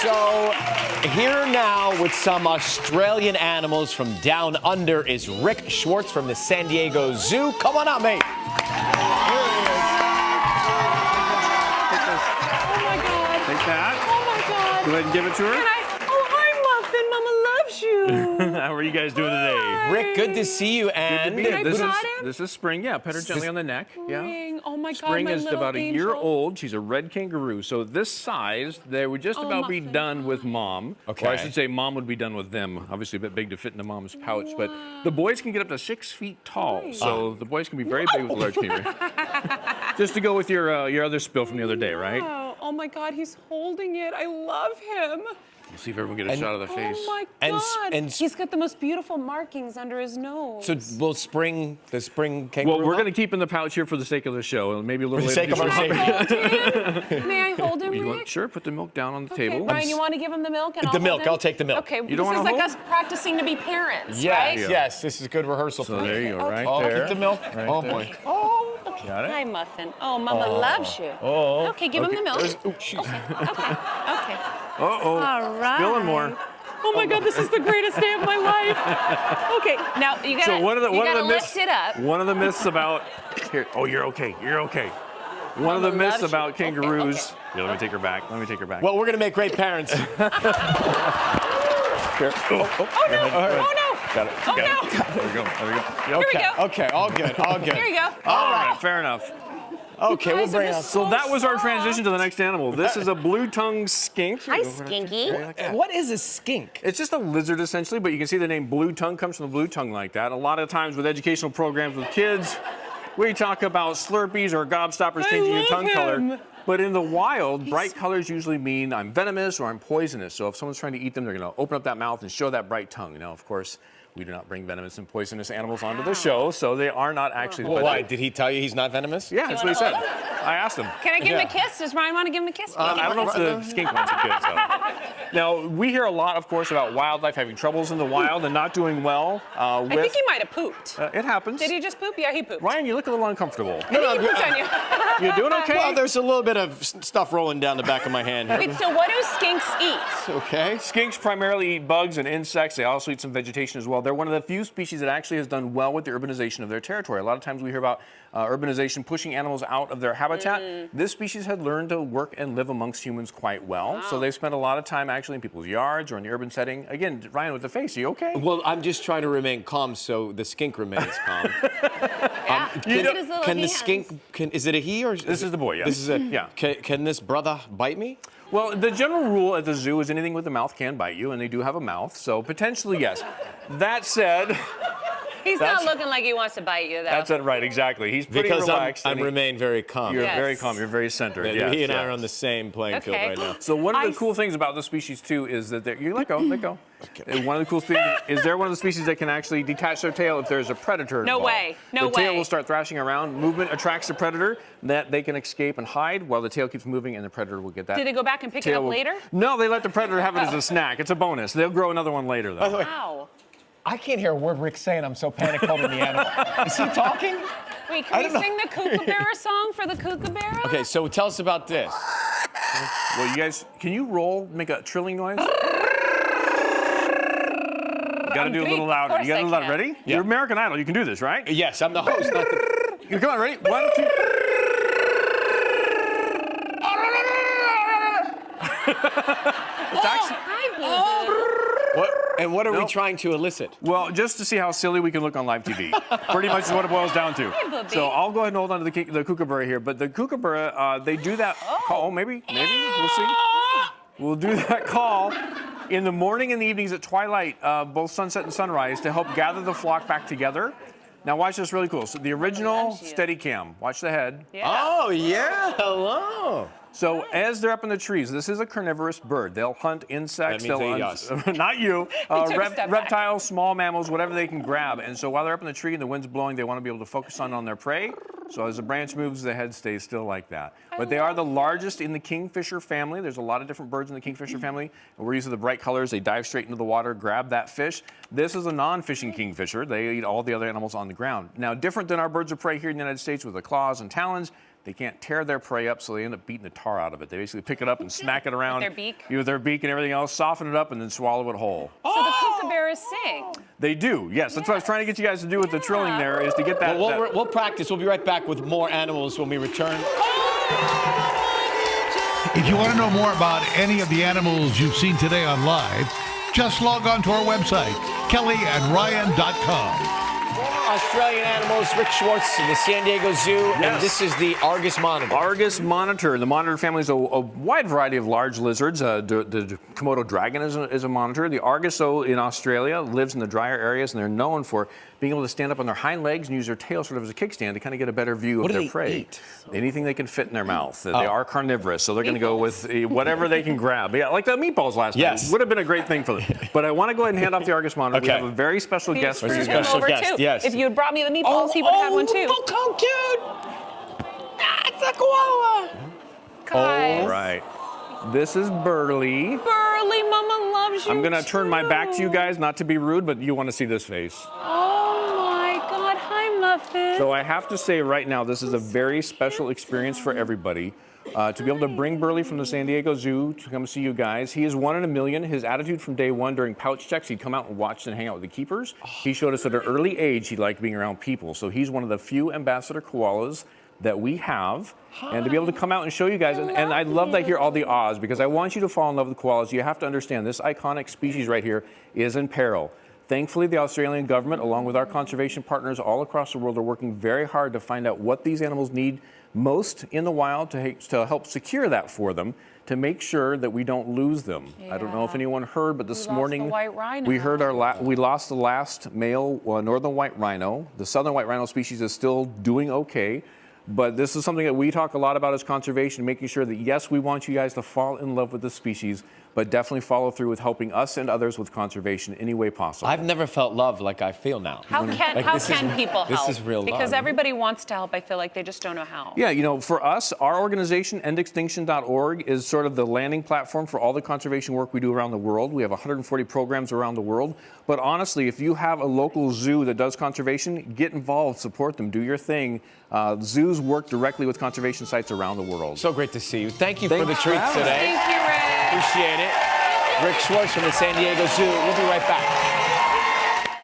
So here now with some Australian animals from down under is Rick Schwartz from the San Diego Zoo. Come on out, mate. Oh my God. Take that. Oh my God. Go ahead and give it to her. Can I? Oh, hi, Muffin. Mama loves you. How are you guys doing today? Hi. Rick, good to see you. And Good to be here. Can I pat him? This is Spring. Yeah, pet her gently on the neck. Yeah. Spring. Oh my God, Spring my is little about a angel. year old. She's a red kangaroo. So this size, they would just about be Muffin. done with mom. Okay. Or I should say mom would be done with them. Obviously a bit big to fit into mom's pouch. But the boys can get up to 6 feet tall. Nice. So the boys can be very big with a large kangaroo. Just to go with your other spill from the other day, right? Wow. Oh my God, he's holding it. I love him. We'll see if everyone get a shot of the face. Oh my And God. and- He's got the most beautiful markings under his nose. so will the spring kangaroo? Well, we're going to help? keep in the pouch here for the sake of the show, and maybe a little For the later. sake of our do some- safety. May I hold him, You Rick? want, sure, put the milk down on the Okay, table. Brian, you want to give him the milk? And The I'll hold milk, him? I'll take the milk. Okay, You don't this wanna is like hold? us practicing to be parents, Yes, right? yes, this is good rehearsal So for there me. you go, right Oh, there. keep the milk. Right Oh there. boy. Oh, Got it? hi, Muffin. Oh, Mama loves you. Oh. Okay, give him the milk. There's- oh, jeez. Okay. Uh-oh. All right. Spilling more. Oh my God, this is the greatest day of my life. Okay, now you gotta, So one of the lift it up. One of the myths about here. Oh, you're okay. You're okay. One of the Mama myths loves you. about kangaroos. Okay. Yeah, let me take her back. Let me take her back. Well, we're going to make great parents. Here. Oh no! Oh no! Got it. Oh got no! it. There we go. There we go. Here we go. Okay, all good, all good. Here you go. All right. Fair enough. Okay, we'll Guys, it bring is us. So that was our soft. transition to the next animal. This is a blue-tongued skink. Hi, Skinky. What is a skink? It's just a lizard essentially, but you can see the name blue tongue comes from the blue tongue like that. A lot of times with educational programs with kids, we talk about Slurpees or gobstoppers I changing your love tongue him. color. But in the wild, bright colors usually mean I'm venomous or I'm poisonous. So if someone's trying to eat them, they're going to open up that mouth and show that bright tongue. Now, of course, we do not bring venomous and poisonous animals onto the show, so they are not actually. Well, why? Did he tell you he's not venomous? Yeah, that's what he said. I asked him. Can I give him Yeah. a kiss? Does Brian want to give him a kiss? I don't know if the skink wants a kiss. So. Now, we hear a lot, of course, about wildlife having troubles in the wild and not doing well I think he might have pooped. It happens. Did he just poop? Yeah, he pooped. Ryan, you look a little uncomfortable. I think he pooped on you. You doing okay? Well, there's a little bit of stuff rolling down the back of my hand here. Wait, so what do skinks eat? Okay. Skinks primarily eat bugs and insects. They also eat some vegetation as well. They're one of the few species that actually has done well with the urbanization of their territory. A lot of times we hear about urbanization pushing animals out of their habitat. This species had learned to work and live amongst humans quite well. So they spent a lot of time actually in people's yards or in the urban setting. Again, Ryan with the face, are you okay? Well, I'm just trying to remain calm so the skink remains calm. Yeah. Can, Look at his little can the hands. skink, is it a he or? This is the boy, yes. This is a, Yeah. Can this brother bite me? Well, the general rule at the zoo is anything with a mouth can bite you, and they do have a mouth, so potentially yes. That said, He's not looking like he wants to bite you, though. that's it, right, exactly. He's pretty Because relaxed. I'm and he- remain very calm. You're Yes. very calm, you're very centered. Yeah, he and I yes. are on the same playing field Okay. right now. So one of the I cool things about the species too is that you let go. And one of the cool things is they're one of the species that can actually detach their tail if there's a predator No involved. way. No the tail way. will start thrashing around. Movement attracts the predator. That they can escape and hide while the tail keeps moving, and the predator will get that. Did they go back and pick it tail up will- later? No, they let the predator have it as a snack. It's a bonus. They'll grow another one later though. Wow. I can't hear a word Rick's saying. I'm so panicked holding the animal. Is he talking? Wait, can we sing the Kookaburra song for the Kookaburra? Okay, so tell us about this. Well, you guys, can you make a trilling noise? You got to do a little louder. You got to do a louder. Ready? Yeah. You're American Idol. You can do this, right? Yes, I'm the host, not the. Come on, ready? 1, 2. It's actually, Hi, Boo. What? And what are we Nope. trying to elicit? well, just to see how silly we can look on live TV. Pretty much is what it boils down to. Hey, Bubby. So I'll go ahead and hold on to the Kookaburra here. But the Kookaburra, they do that call. Maybe. We'll see. We'll do that call in the morning and the evenings at twilight, both sunset and sunrise, to help gather the flock back together. Now watch this really cool. So the original loves you. Steadicam. Watch the head. Yeah. Oh, yeah. Hello. So as they're up in the trees, this is a carnivorous bird. They'll hunt insects. That means they'll they hunt, eat us. not you. took a step back. Reptiles, small mammals, whatever they can grab. And so while they're up in the tree and the wind's blowing, they want to be able to focus on their prey. So as the branch moves, the head stays still like that. But they are the largest in the kingfisher family. There's a lot of different birds in the kingfisher family. And we're using the bright colors. They dive straight into the water, grab that fish. This is a non-fishing kingfisher. They eat all the other animals on the ground. Now, different than our birds of prey here in the United States with the claws and talons, They can't tear their prey up, so they end up beating the tar out of it. They basically pick it up and smack it around their beak? with their beak and everything else, soften it up, and then swallow it whole. So the kookaburras sing. They do, yes. That's what I was trying to get you guys to do with the trilling there, is to get that. We'll practice. We'll be right back with more animals when we return. If you want to know more about any of the animals you've seen today on Live, just log on to our website, kellyandryan.com. Australian animals, Rick Schwartz of the San Diego Zoo, and this is the Argos Monitor. Argos Monitor. The monitor family is a wide variety of large lizards. The Komodo Dragon is a monitor. The Argos in Australia lives in the drier areas, and they're known for being able to stand up on their hind legs and use their tail sort of as a kickstand to kind of get a better view of their prey. Eat? Anything they can fit in their mouth. They are carnivorous, so they're going to go with whatever they can grab. Yeah, like the meatballs last night. Would have been a great thing for them. But I want to go ahead and hand off the Argos Monitor. Okay. We have a very special guest for you guys. Special guest, yes. If you had brought me the meatballs, he would have had one too. Look how cute! It's a koala! Guys. All right. This is Burley. Burley, Mama loves you. I'm going to turn my back to you too. guys, not to be rude, but you want to see this face. Oh my God. Hi, Muffin. So I have to say right now, this is a very special experience for everybody. To be able to bring Burley from the San Diego Zoo to come see you guys. He is 1 in a million. His attitude from day one during pouch checks, he'd come out and watch and hang out with the keepers. He showed us at an early age he liked being around people. So he's one of the few ambassador koalas that we have. And to be able to come out and show you guys, and I love that here, all the ahs, because I want you to fall in love with koalas. You have to understand this iconic species right here is in peril. Thankfully, the Australian government, along with our conservation partners all across the world, are working very hard to find out what these animals need most in the wild to help secure that for them, to make sure that we don't lose them. I don't know if anyone heard, but this morning we heard we lost the last male northern white rhino. The southern white rhino species is still doing okay. But this is something that we talk a lot about as conservation, making sure that, yes, we want you guys to fall in love with the species, but definitely follow through with helping us and others with conservation any way possible. I've never felt love like I feel now. How can people help? This is real love. Because everybody wants to help. I feel like they just don't know how. Yeah, you know, for us, our organization, endextinction.org, is sort of the landing platform for all the conservation work we do around the world. We have 140 programs around the world. But honestly, if you have a local zoo that does conservation, get involved, support them, do your thing. Zoos work directly with conservation sites around the world. So great to see you. Thank you for the treats today. Thank you, Rick. Appreciate it. Rick Schwartz from the San Diego Zoo. We'll be right back.